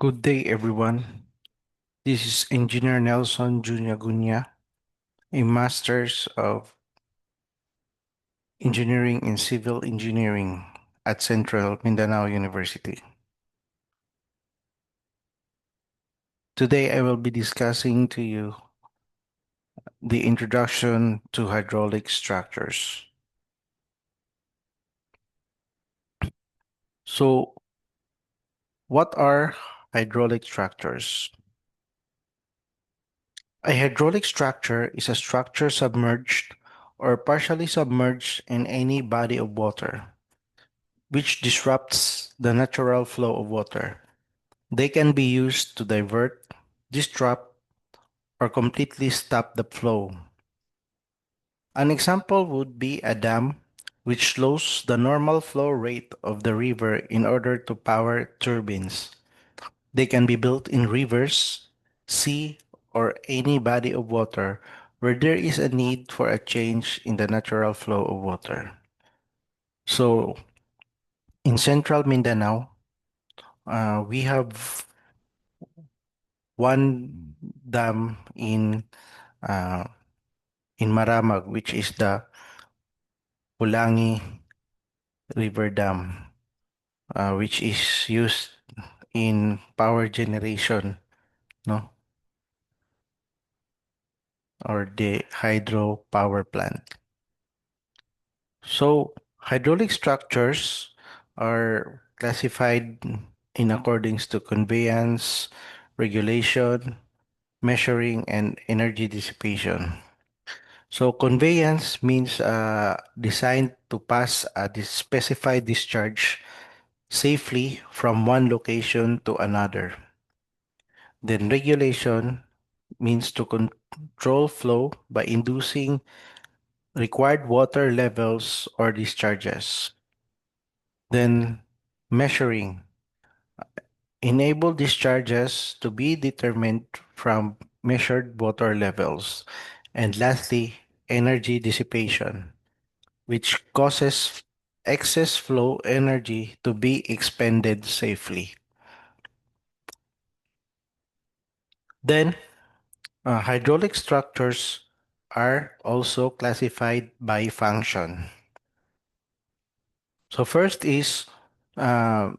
Good day, everyone. This is Engineer Nelson Junior Gunya, a Master's of Engineering in Civil Engineering at Central Mindanao University. Today, I will be discussing to you the introduction to hydraulic structures. So, what are hydraulic structures? A hydraulic structure is a structure submerged or partially submerged in any body of water, which disrupts the natural flow of water. They can be used to divert, disrupt, or completely stop the flow. An example would be a dam, which slows the normal flow rate of the river in order to power turbines. They can be built in rivers, sea, or any body of water where there is a need for a change in the natural flow of water. So, in central Mindanao, we have one dam uh, in Maramag, which is the Pulangi River Dam, which is used in power generation, no, or the hydro power plant. So hydraulic structures are classified in accordance to conveyance, regulation, measuring, and energy dissipation. So conveyance means designed to pass a specified discharge safely from one location to another. Then regulation means to control flow by inducing required water levels or discharges. Then measuring enable discharges to be determined from measured water levels. And lastly, energy dissipation, which causes excess flow energy to be expended safely. Then, hydraulic structures are also classified by function. So first is uh,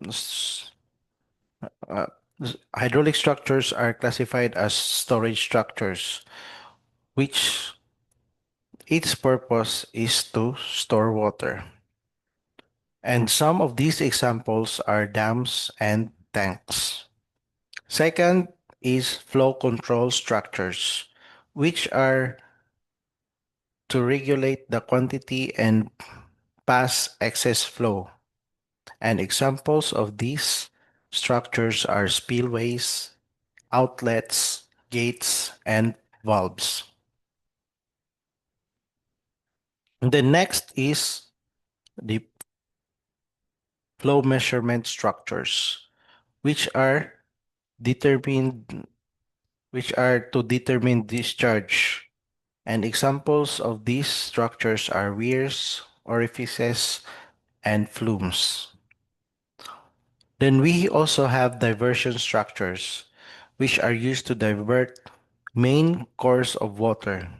uh, hydraulic structures are classified as storage structures, which its purpose is to store water. And some of these examples are dams and tanks. Second is flow control structures, which are to regulate the quantity and pass excess flow. And examples of these structures are spillways, outlets, gates, and valves. The next is the flow measurement structures, which are determined which are to determine discharge. And examples of these structures are weirs, orifices, and flumes. Then we also have diversion structures, which are used to divert main course of water.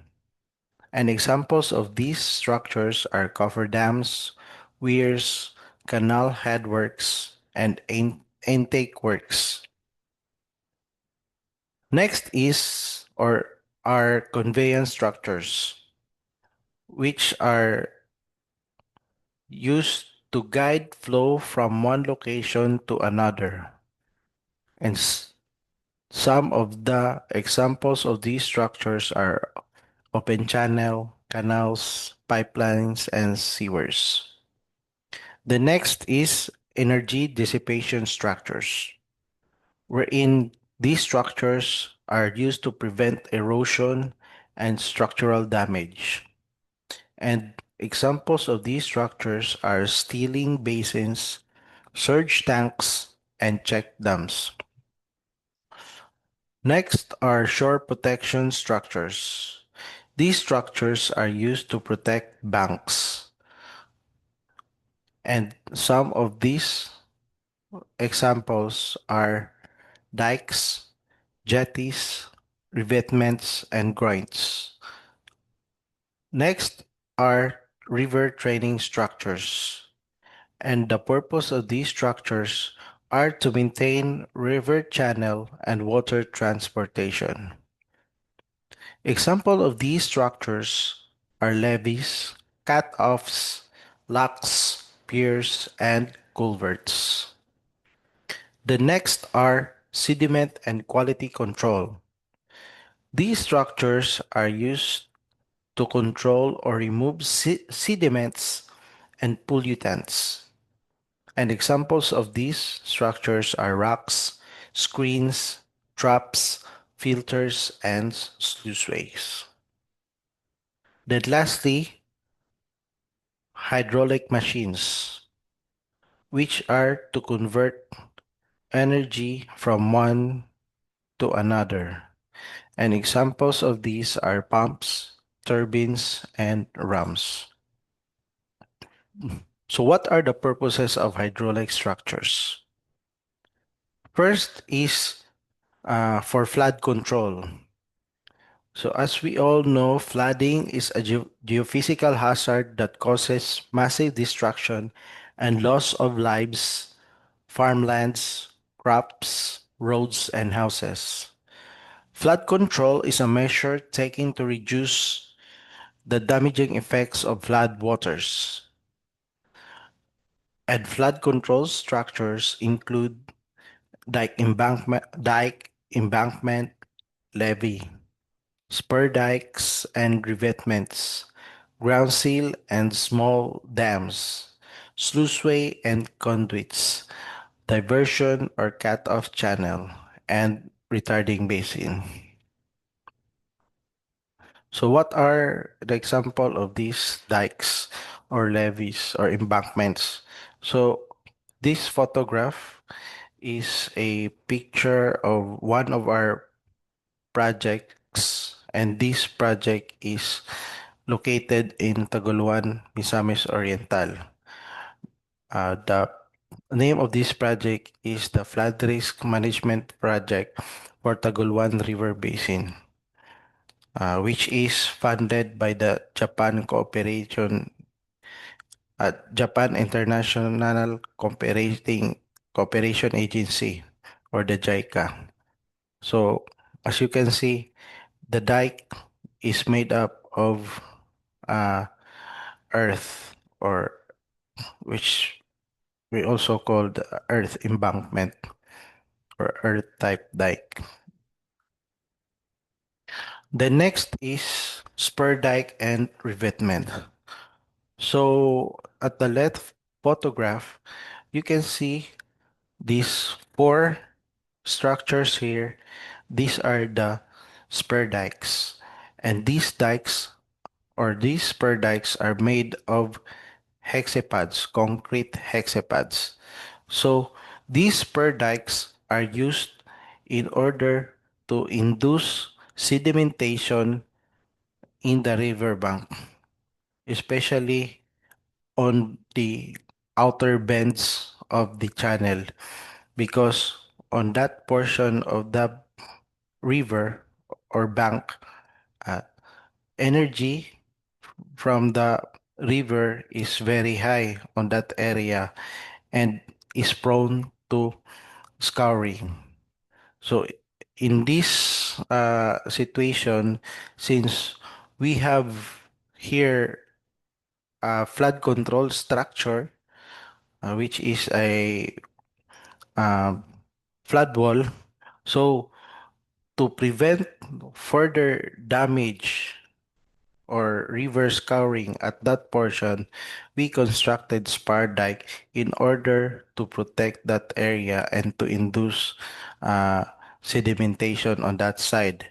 And examples of these structures are cofferdams, weirs, canal headworks, and intake works. Next is or are conveyance structures, which are used to guide flow from one location to another. And some of the examples of these structures are open channel, canals, pipelines, and sewers. The next is energy dissipation structures, wherein these structures are used to prevent erosion and structural damage. And examples of these structures are steeling basins, surge tanks, and check dams. Next are shore protection structures. These structures are used to protect banks, and some of these examples are dikes, jetties, revetments, and groins. Next are river training structures, and the purpose of these structures are to maintain river channel and water transportation. Example of these structures are levees, cut-offs, locks, piers, and culverts. The next are sediment and quality control. These structures are used to control or remove sediments and pollutants. And examples of these structures are rocks, screens, traps, filters, and sluiceways. Then lastly, hydraulic machines, which are to convert energy from one to another. And examples of these are pumps, turbines, and rams. So what are the purposes of hydraulic structures? First is for flood control. So as we all know, flooding is a geophysical hazard that causes massive destruction and loss of lives, farmlands, crops, roads, and houses. Flood control is a measure taken to reduce the damaging effects of flood waters. And flood control structures include dike embankment, levee, spur dikes and revetments, ground seal and small dams, sluiceway and conduits, diversion or cut-off channel, and retarding basin. So what are the example of these dikes or levees or embankments? So this photograph is a picture of one of our projects, and this project is located in Taguluan, Misamis Oriental. The name of this project is the Flood Risk Management Project for Taguluan River Basin, which is funded by the Japan International Cooperation Agency, or the JICA. So as you can see, the dike is made up of uh, earth, or which we also call the earth embankment or earth type dike. The next is spur dike and revetment. So at the left photograph, you can see these four structures here. These are the spur dikes, and these spur dikes are made of hexapads, concrete hexapads. So these spur dikes are used in order to induce sedimentation in the riverbank, especially on the outer bends of the channel, because on that portion of the river or bank, uh, energy from the river is very high on that area and is prone to scouring. So in this situation, since we have here a flood control structure, which is a uh, flood wall, so to prevent further damage or river scouring at that portion, we constructed spar dike in order to protect that area and to induce uh, sedimentation on that side.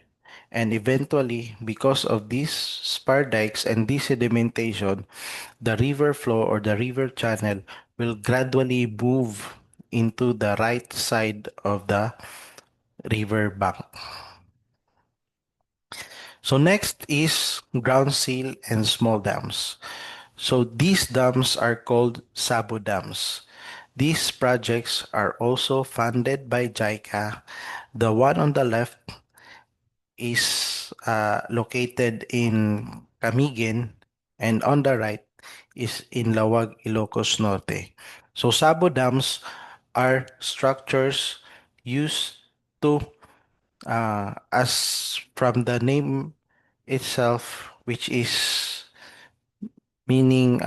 And eventually, because of these spar dikes and this sedimentation, the river flow or the river channel will gradually move into the right side of the river bank. So next is ground seal and small dams. So these dams are called sabo dams. These projects are also funded by JICA. The one on the left is located in Camiguin, and on the right is in Lawag, Ilocos Norte. So Sabo dams are structures used to, as from the name itself, which is meaning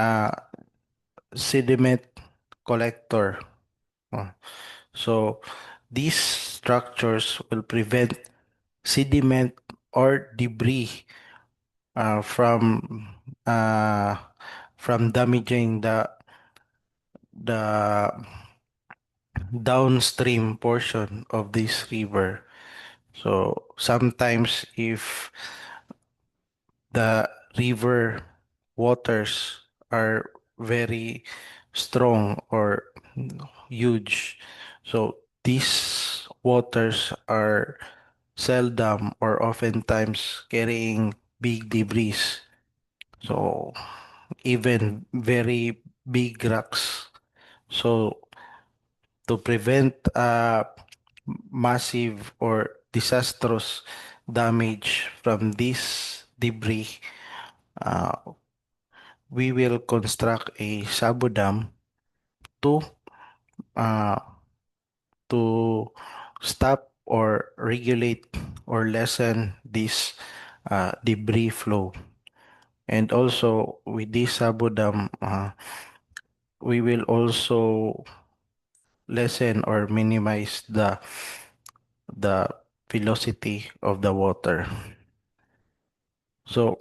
sediment collector. Uh, So these structures will prevent sediment or debris uh, from uh, from damaging the downstream portion of this river. So sometimes if the river waters are very strong or huge, so these waters are seldom or oftentimes carrying big debris. So even very big rocks. So to prevent massive or disastrous damage from this debris, uh, we will construct a sabo dam to uh, to stop or regulate or lessen this debris flow. And also with this sabo dam, we will also lessen or minimize the velocity of the water. So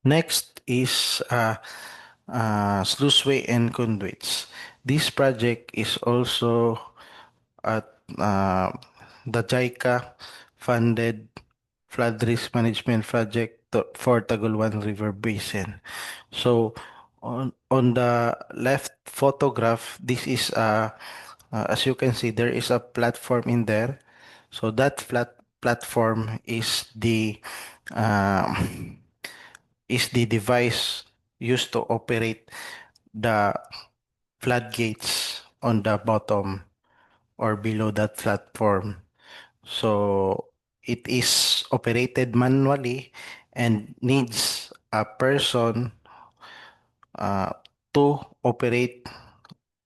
next is sluiceway and conduits. This project is also at the JICA funded flood risk management project for Tagulwan River Basin. So on the left photograph, this is as you can see, there is a platform in there. So that flat platform uh, is the device used to operate the floodgates on the bottom or below that platform. So it is operated manually and needs a person uh, to operate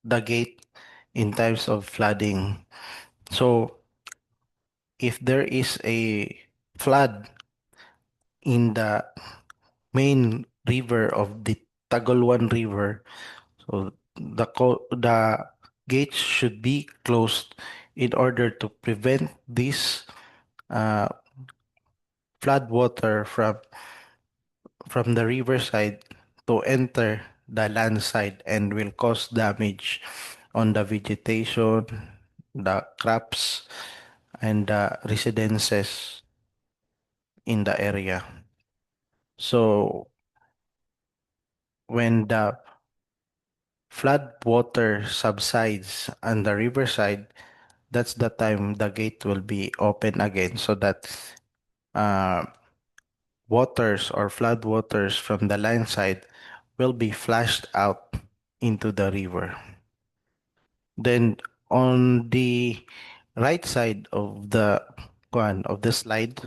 the gate in times of flooding. So if there is a flood in the main river of the Tagolwan River, so the gates should be closed in order to prevent this uh, flood water from the riverside to enter the land side and will cause damage on the vegetation, the crops, and the residences in the area. So when the flood water subsides on the riverside, that's the time the gate will be open again so that uh, waters or flood waters from the land side will be flushed out into the river. Then on the right side of the slide,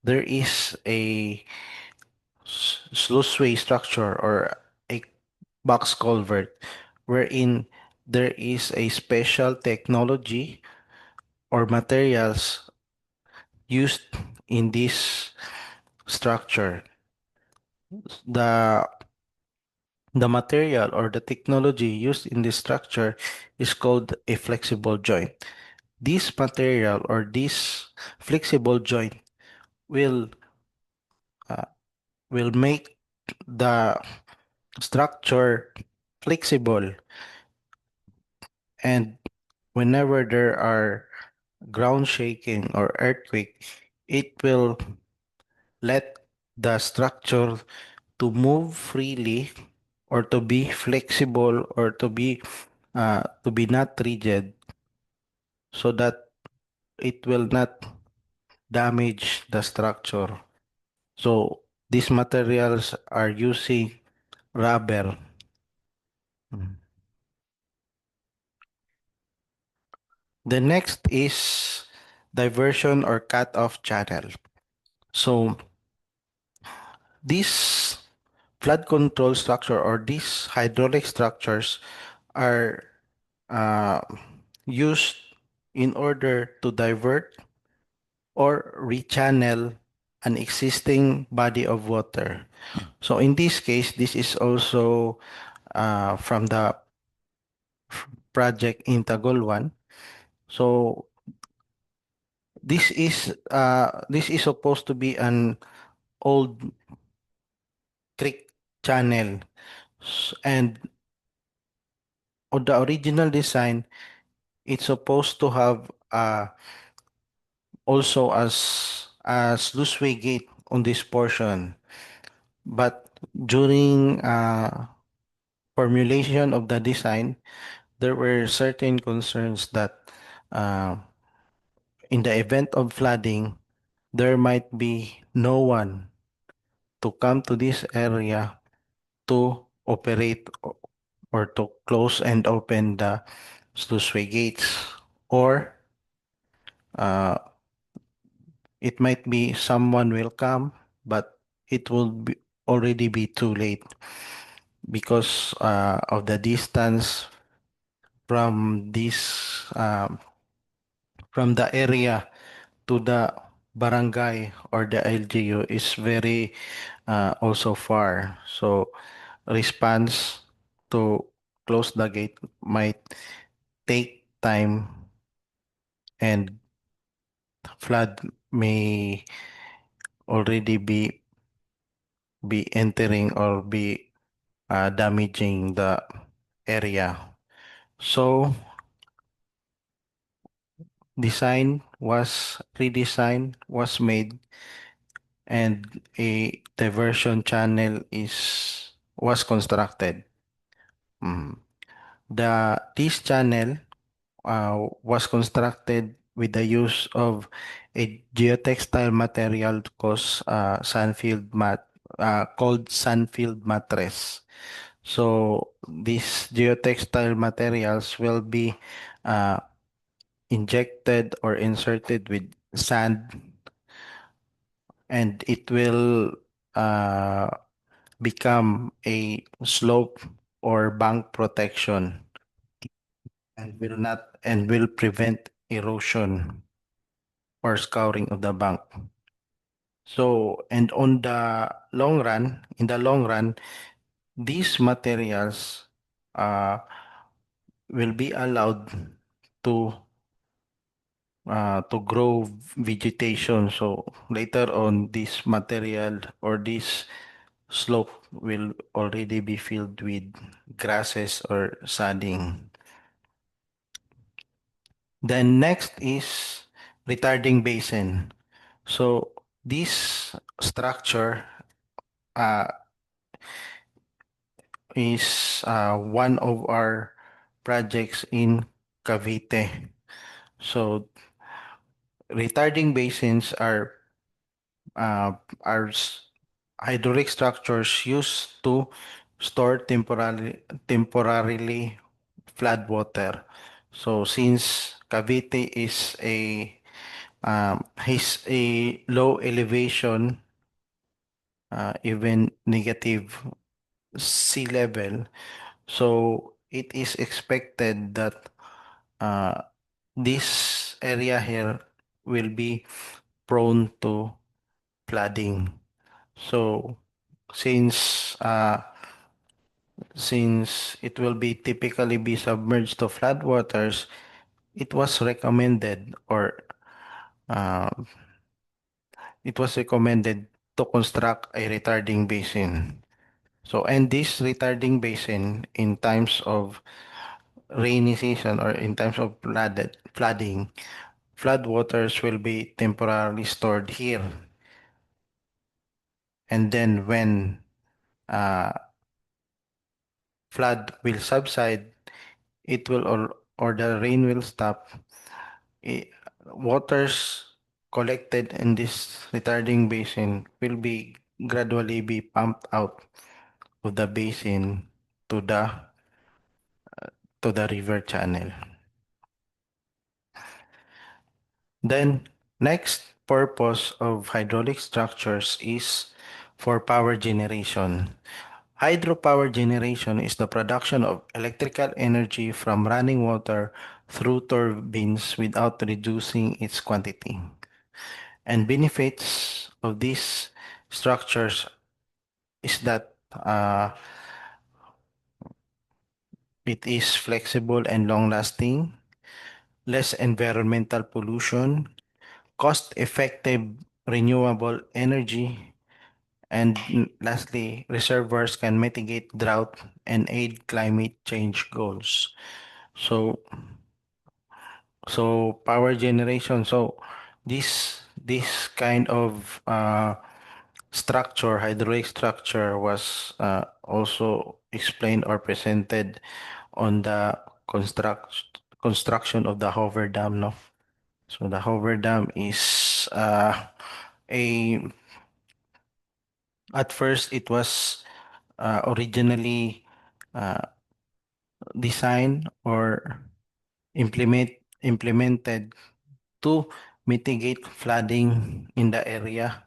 there is a sluiceway structure or a box culvert wherein there is a special technology or materials used in this structure. The the material or the technology used in this structure is called a flexible joint. This material or this flexible joint will uh, will make the structure flexible, and whenever there are ground shaking or earthquake, it will let the structure to move freely or to be flexible or to be not rigid so that it will not damage the structure. So these materials are using rubber. Mm. The next is diversion or cut-off channel. So this flood control structure or these hydraulic structures are uh, used in order to divert or rechannel an existing body of water. So in this case, this is also from the project in Tagolwan. So this is supposed to be an old creek channel, and on the original design, it's supposed to have also as sluiceway gate on this portion. But during formulation of the design, there were certain concerns that uh, in the event of flooding, there might be no one to come to this area to operate or to close and open the sluiceway gates, or uh, it might be someone will come, but it will be already be too late because of the distance from this from the area to the barangay or the LGU is very also far. So response to close the gate might take time, and flood may already be entering or be damaging the area. So redesign was made, and a diversion channel is was constructed. Mm. This channel was constructed with the use of a geotextile material called Sunfield mattress. So these geotextile materials will be uh, injected or inserted with sand, and it will uh, become a slope or bank protection, and will prevent erosion or scouring of the bank. So, and in the long run, these materials uh, will be allowed to to grow vegetation. So later on, this material or this slope will already be filled with grasses or sadding. Then next is retarding basin. So this structure uh, is one of our projects in Cavite. So retarding basins uh, are hydraulic structures used to store temporarily flood water. So since Cavite is a low elevation, even negative sea level, so it is expected that uh, this area here will be prone to flooding. So since since it will be typically be submerged to floodwaters, it was recommended or uh, it was recommended to construct a retarding basin. So, and this retarding basin in times of rainy season or in times of flooding, floodwaters will be temporarily stored here. And then when uh, flood will subside, it will or the rain will stop. Waters collected in this retarding basin will be gradually be pumped out of the basin to the river channel. Then next purpose of hydraulic structures is for power generation. Hydropower generation is the production of electrical energy from running water through turbines without reducing its quantity. And benefits of these structures is that it is flexible and long-lasting, less environmental pollution, cost-effective renewable energy, and lastly, reservoirs can mitigate drought and aid climate change goals. So, so power generation. So, this kind of structure, hydraulic structure, was also explained or presented on the construction of the Hoover Dam, no? So the Hoover Dam is a at first it was originally uh, designed or implemented to mitigate flooding in the area.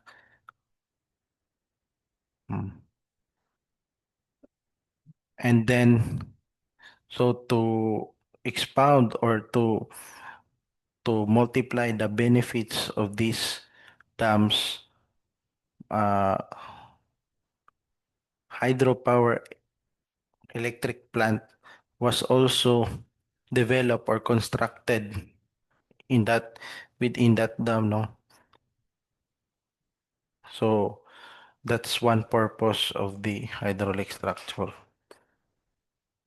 Mm. And then so to expound or to multiply the benefits of these dams, uh, hydropower electric plant was also developed or constructed in that within that dam, no? So that's one purpose of the hydraulic structure.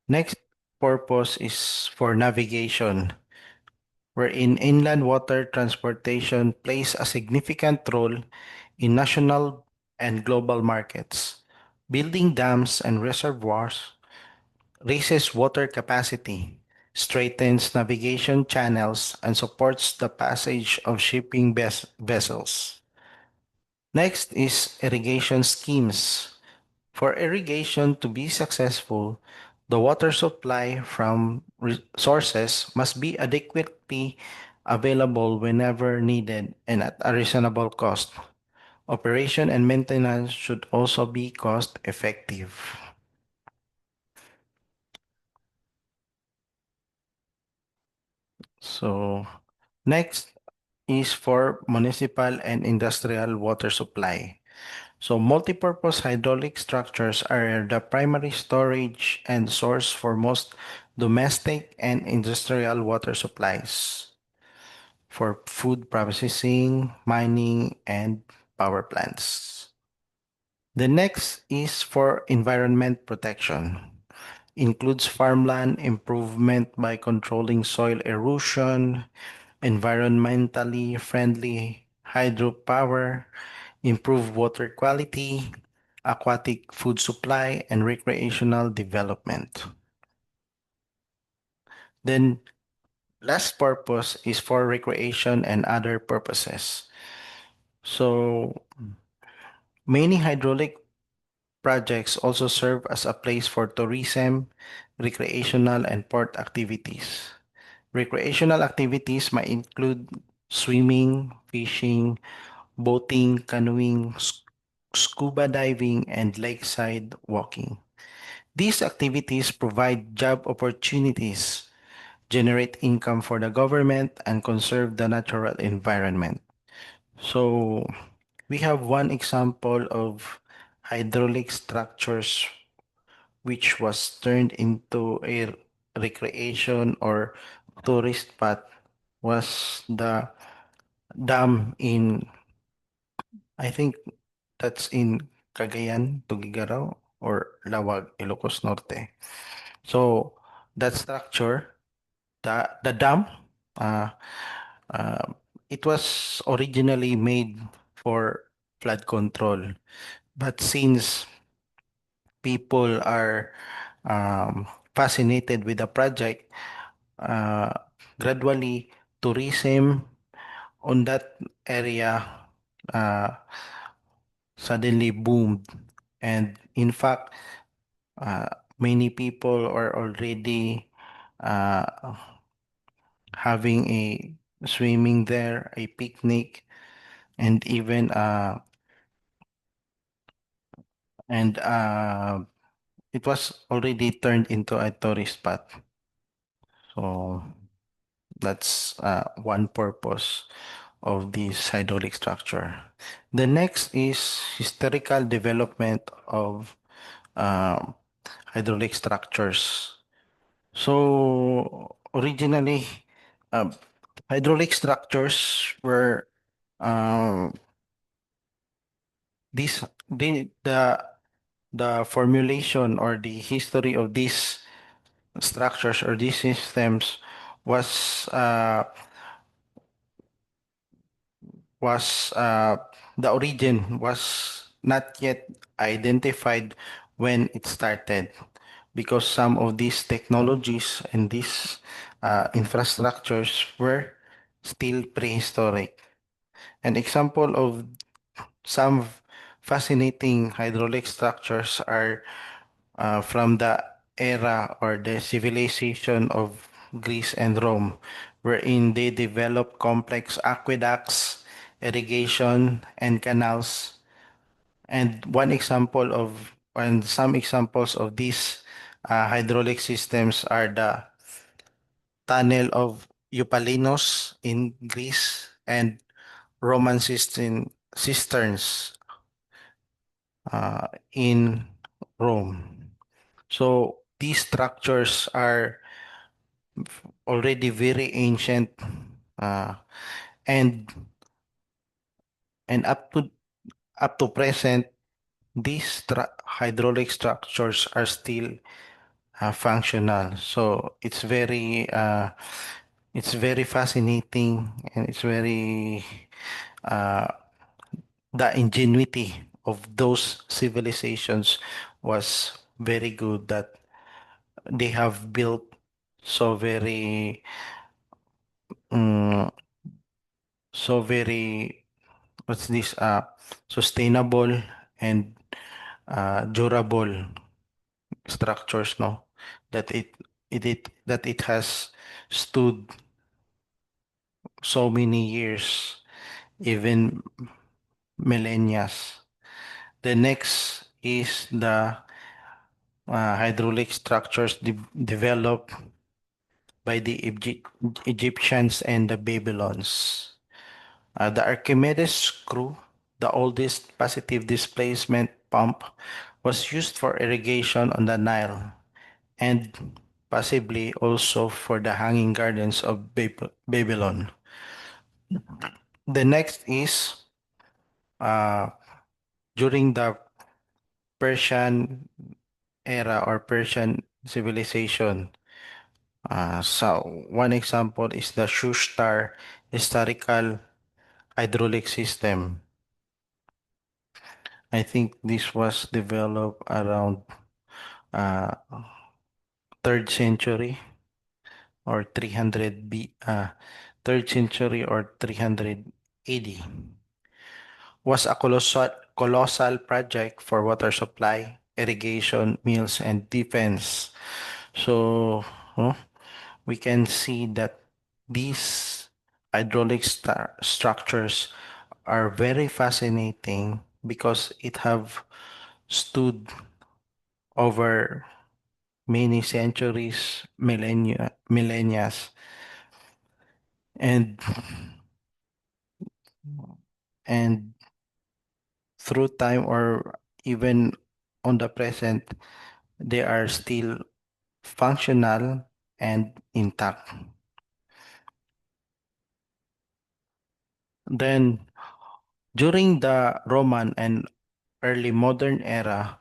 Next purpose is for navigation, wherein inland water transportation plays a significant role in national and global markets. Building dams and reservoirs raises water capacity, straightens navigation channels, and supports the passage of shipping vessels. Next is irrigation schemes. For irrigation to be successful, the water supply from sources must be adequately available whenever needed and at a reasonable cost. Operation and maintenance should also be cost effective. So, next is for municipal and industrial water supply. So multipurpose hydraulic structures are the primary storage and source for most domestic and industrial water supplies for food processing, mining, and power plants. The next is for environment protection. Includes farmland improvement by controlling soil erosion, environmentally friendly hydropower, improve water quality, aquatic food supply, and recreational development. Then last purpose is for recreation and other purposes. So many hydraulic projects also serve as a place for tourism, recreational, and port activities. Recreational activities might include swimming, fishing, boating, canoeing, scuba diving, and lakeside walking. These activities provide job opportunities, generate income for the government, and conserve the natural environment. So, we have one example of hydraulic structures which was turned into a recreation or tourist spot was the dam in, I think that's in Cagayan, Tugigaraw, or Lawag, Ilocos Norte. So that structure, the dam, uh, uh, it was originally made for flood control. But since people are fascinated with the project, uh, gradually tourism on that area uh, suddenly boomed. And in fact, uh, many people are already uh, having a swimming there, a picnic, and even and it was already turned into a tourist spot. So that's one purpose of this hydraulic structure. The next is historical development of uh, hydraulic structures. So originally, uh, hydraulic structures were uh, this the formulation or the history of these structures or these systems was uh, was the origin was not yet identified when it started because some of these technologies and these infrastructures were still prehistoric. An example of some fascinating hydraulic structures are from the era or the civilization of Greece and Rome, wherein they developed complex aqueducts, irrigation, and canals. And some examples of these hydraulic systems are the tunnel of Eupalinos in Greece and Roman cisterns in Rome. So these structures are already very ancient uh, and and up to present these hydraulic structures are still functional. So it's very fascinating and it's very uh, the ingenuity of those civilizations was very good that they have built so um, very what's this sustainable and durable structures, no, that it has stood so many years, even millennia. The next is the hydraulic structures developed by the Egyptians and the Babylons. The Archimedes screw, the oldest positive displacement pump, was used for irrigation on the Nile and possibly also for the Hanging Gardens of Babylon. The next is uh, during the Persian era or Persian civilization. So one example is the Shushtar historical hydraulic system. I think this was developed around uh, third century or 300 AD. Was a colossal project for water supply, irrigation, mills, and defense. So huh, we can see that these hydraulic structures are very fascinating because it have stood over many centuries, millennia, and and through time or even on the present, they are still functional and intact. Then, during the Roman and early modern era,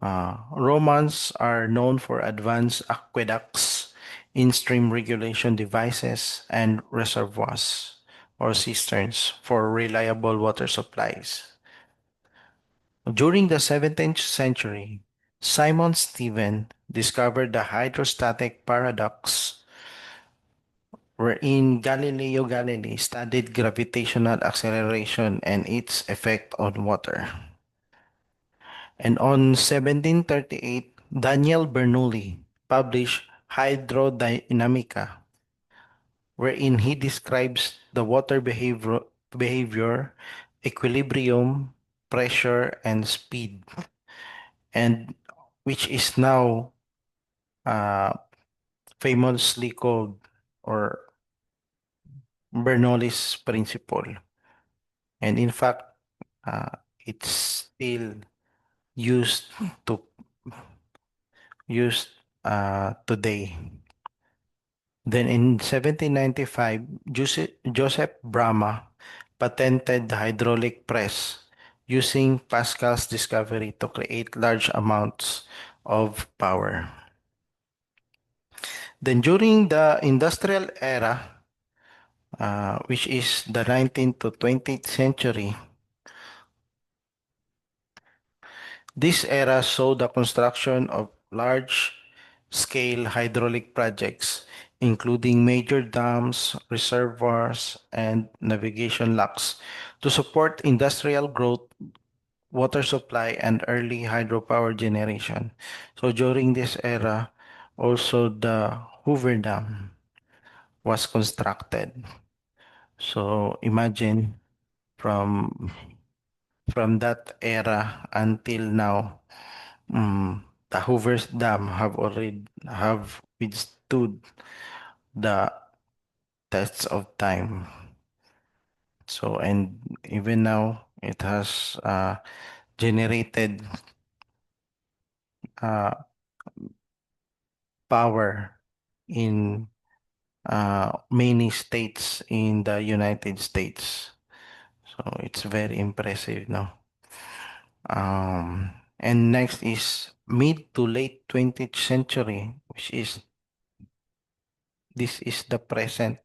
Romans are known for advanced aqueducts, in-stream regulation devices, and reservoirs or cisterns for reliable water supplies. During the 17th century, Simon Stevens discovered the hydrostatic paradox, wherein Galileo Galilei studied gravitational acceleration and its effect on water. And on 1738, Daniel Bernoulli published Hydrodynamica, wherein he describes the water behavior, equilibrium, pressure, and speed, and which is now uh, famously called or Bernoulli's principle. And in fact, uh, it's still used to used today. Then in 1795, Joseph Bramah patented the hydraulic press using Pascal's discovery to create large amounts of power. Then during the industrial era, which is the 19th to 20th century, this era saw the construction of large-scale hydraulic projects, including major dams, reservoirs, and navigation locks to support industrial growth, water supply, and early hydropower generation. So during this era, also the Hoover Dam was constructed. So imagine from from that era until now, the Hoover's Dam have withstood the tests of time. So and even now it has generated uh, power in many states in the United States. So it's very impressive, no? And next is mid to late 20th century, which is this is the present.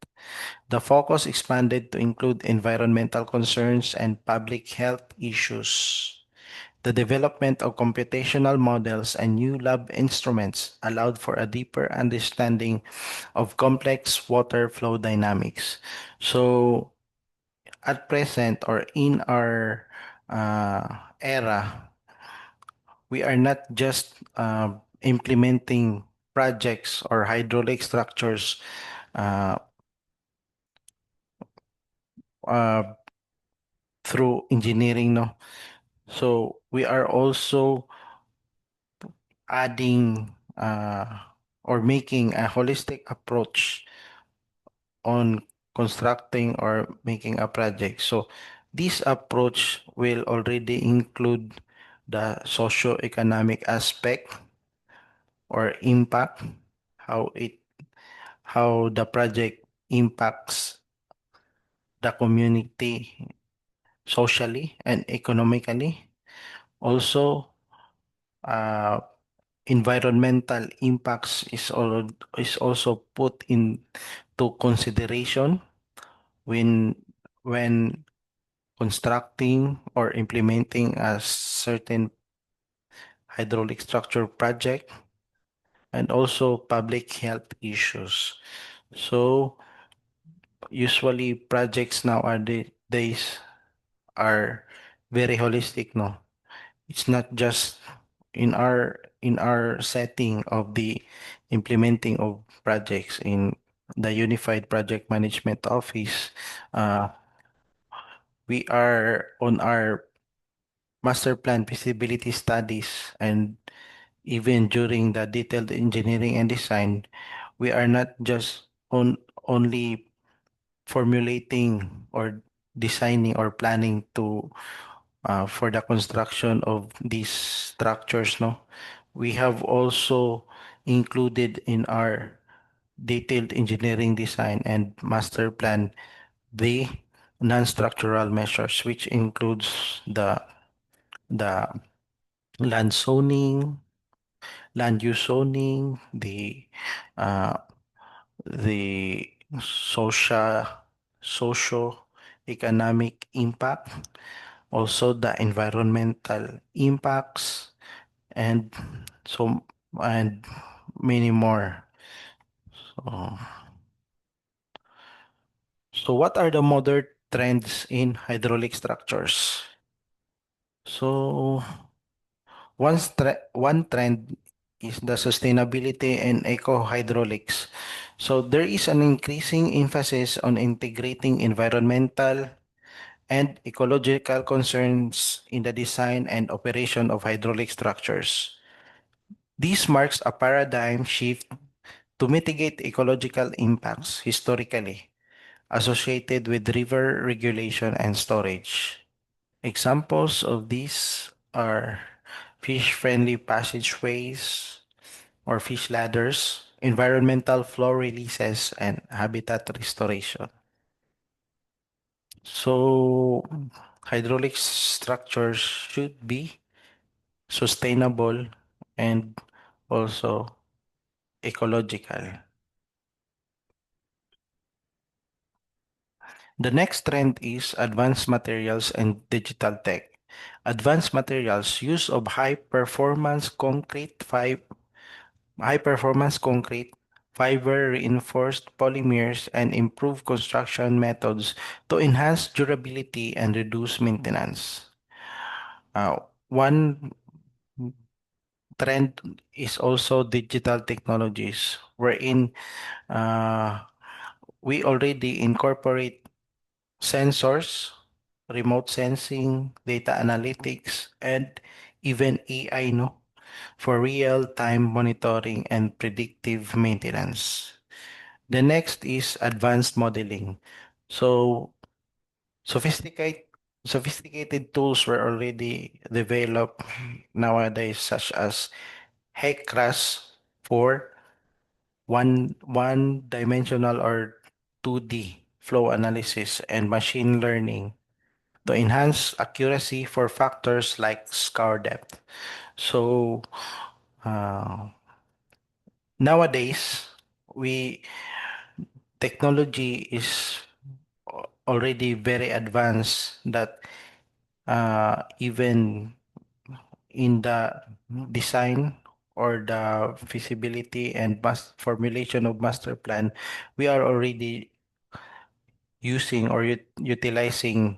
The focus expanded to include environmental concerns and public health issues. The development of computational models and new lab instruments allowed for a deeper understanding of complex water flow dynamics. So, at present or in our era, we are not just implementing projects or hydraulic structures uh, uh, through engineering, no? So we are also adding or making a holistic approach on constructing or making a project. So this approach will already include the socio-economic aspect or impact, how it how the project impacts the community socially and economically. Also, uh, environmental impacts is also put into consideration when when constructing or implementing a certain hydraulic structure project, and also public health issues. So usually projects nowadays are very holistic, no? It's not just in our setting of the implementing of projects in the Unified Project Management Office. Uh, we are on our master plan feasibility studies, and even during the detailed engineering and design, we are not just only formulating or designing or planning to for the construction of these structures, no? We have also included in our detailed engineering design and master plan the non-structural measures, which includes the land zoning, land use zoning, uh, the social socio-economic impact, also the environmental impacts, and so and many more. So, so what are the modern trends in hydraulic structures? So one trend is the sustainability and eco-hydraulics. So there is an increasing emphasis on integrating environmental and ecological concerns in the design and operation of hydraulic structures. This marks a paradigm shift to mitigate ecological impacts historically associated with river regulation and storage. Examples of these are fish-friendly passageways or fish ladders, environmental flow releases, and habitat restoration. So, hydraulic structures should be sustainable and also ecological. The next trend is advanced materials and digital tech. Advanced materials use of high performance concrete, fiber reinforced polymers, and improved construction methods to enhance durability and reduce maintenance. One trend is also digital technologies, wherein uh, we already incorporate sensors, remote sensing, data analytics, and even AI, no, for real-time monitoring and predictive maintenance. The next is advanced modeling. So sophisticated sophisticated tools were already developed nowadays, such as HECRAS for one dimensional or 2D flow analysis and machine learning to enhance accuracy for factors like scour depth. So uh, nowadays, we technology is already very advanced that even in the design or the feasibility and formulation of master plan, we are already using or utilizing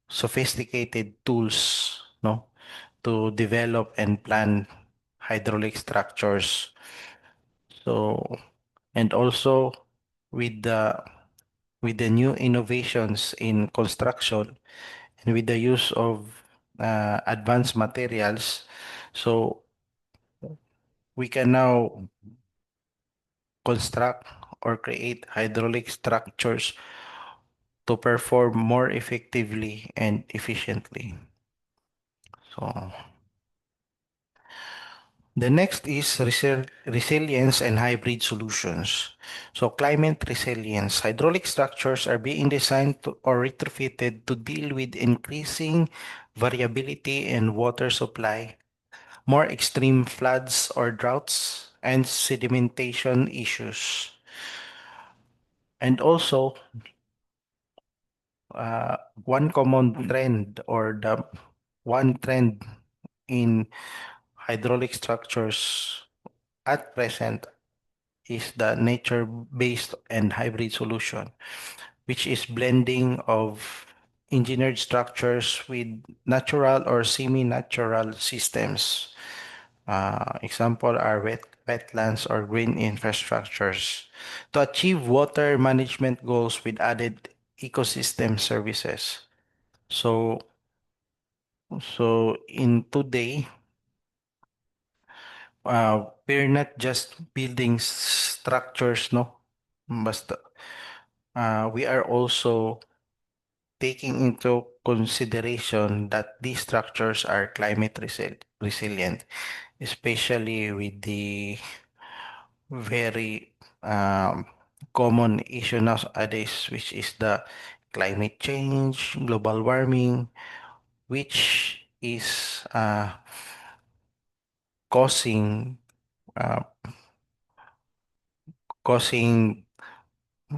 sophisticated tools, no, to develop and plan hydraulic structures. So, and also with the with the new innovations in construction and with the use of advanced materials, so we can now construct or create hydraulic structures to perform more effectively and efficiently. So the next is resilience and hybrid solutions. So climate resilience. Hydraulic structures are being designed or retrofitted to deal with increasing variability in water supply, more extreme floods or droughts, and sedimentation issues. And also, one common trend or the one trend in hydraulic structures at present is the nature-based and hybrid solution, which is blending of engineered structures with natural or semi-natural systems. Example are wetlands or green infrastructures to achieve water management goals with added ecosystem services. So, so in today, we're not just building structures, no, but we are also taking into consideration that these structures are climate resilient, especially with the very common issue nowadays, which is the climate change, global warming, which is causing uh, causing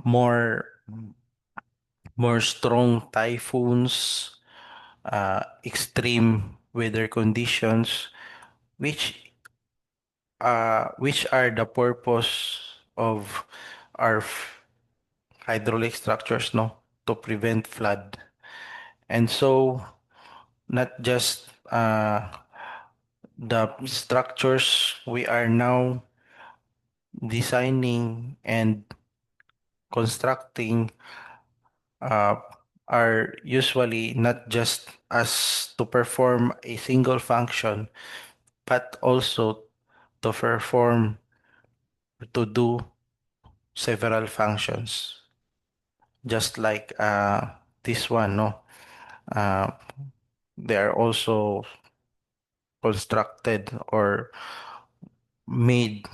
more more strong typhoons, extreme weather conditions, which which are the purpose of our hydraulic structures, no, to prevent flood. And so not just The structures we are now designing and constructing uh, are usually not just as to perform a single function, but also to perform to do several functions. Just like this one, no? Uh, they are also constructed or made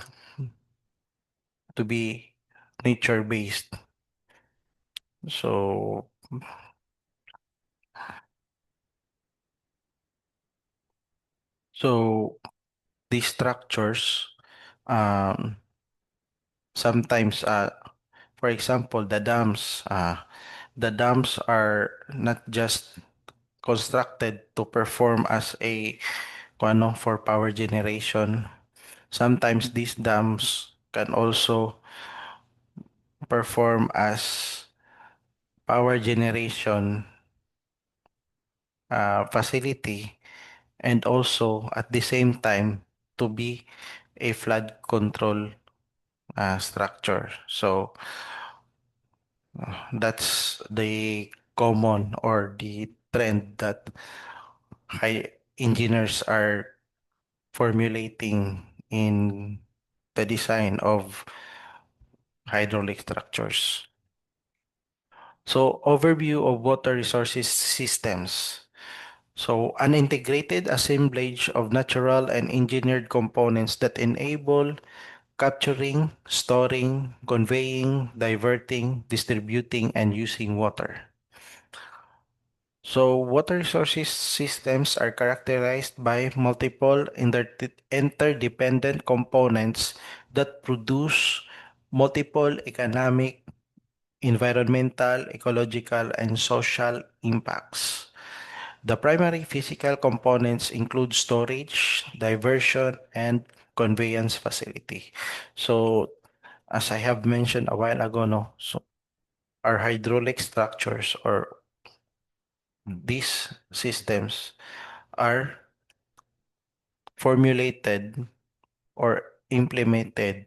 to be nature based. So so these structures um, sometimes for example the dams are not just constructed to perform as a ano, for power generation. Sometimes these dams can also perform as power generation facility and also at the same time to be a flood control structure. So that's the common or the trend that high engineers are formulating in the design of hydraulic structures. So overview of water resources systems. So an integrated assemblage of natural and engineered components that enable capturing, storing, conveying, diverting, distributing, and using water. So water resources systems are characterized by multiple interdependent components that produce multiple economic, environmental, ecological, and social impacts. The primary physical components include storage, diversion, and conveyance facility. So, as I have mentioned a while ago, no, so our hydraulic structures or these systems are formulated or implemented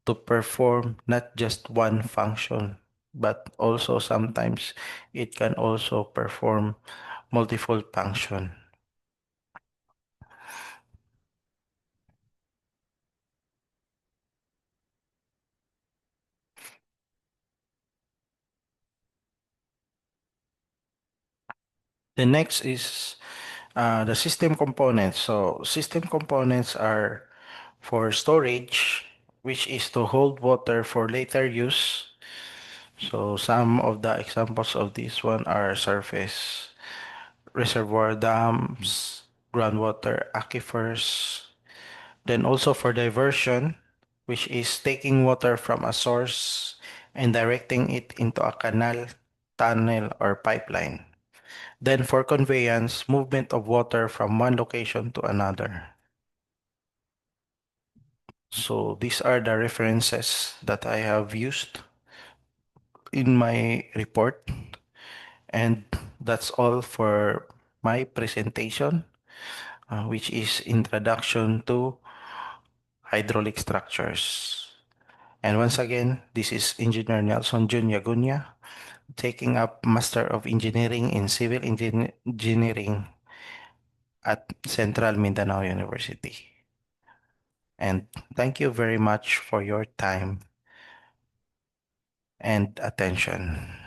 to perform not just one function, but also sometimes it can also perform multiple function. The next is the system components. So system components are for storage, which is to hold water for later use. So some of the examples of this one are surface reservoir dams, groundwater aquifers. Then also for diversion, which is taking water from a source and directing it into a canal, tunnel, or pipeline. Then for conveyance, movement of water from one location to another. So these are the references that I have used in my report. And that's all for my presentation, which is Introduction to Hydraulic Structures. And once again, this is Engineer Nelson Jun Yagunya, taking up Master of Engineering in Civil Engineering at Central Mindanao University. And thank you very much for your time and attention.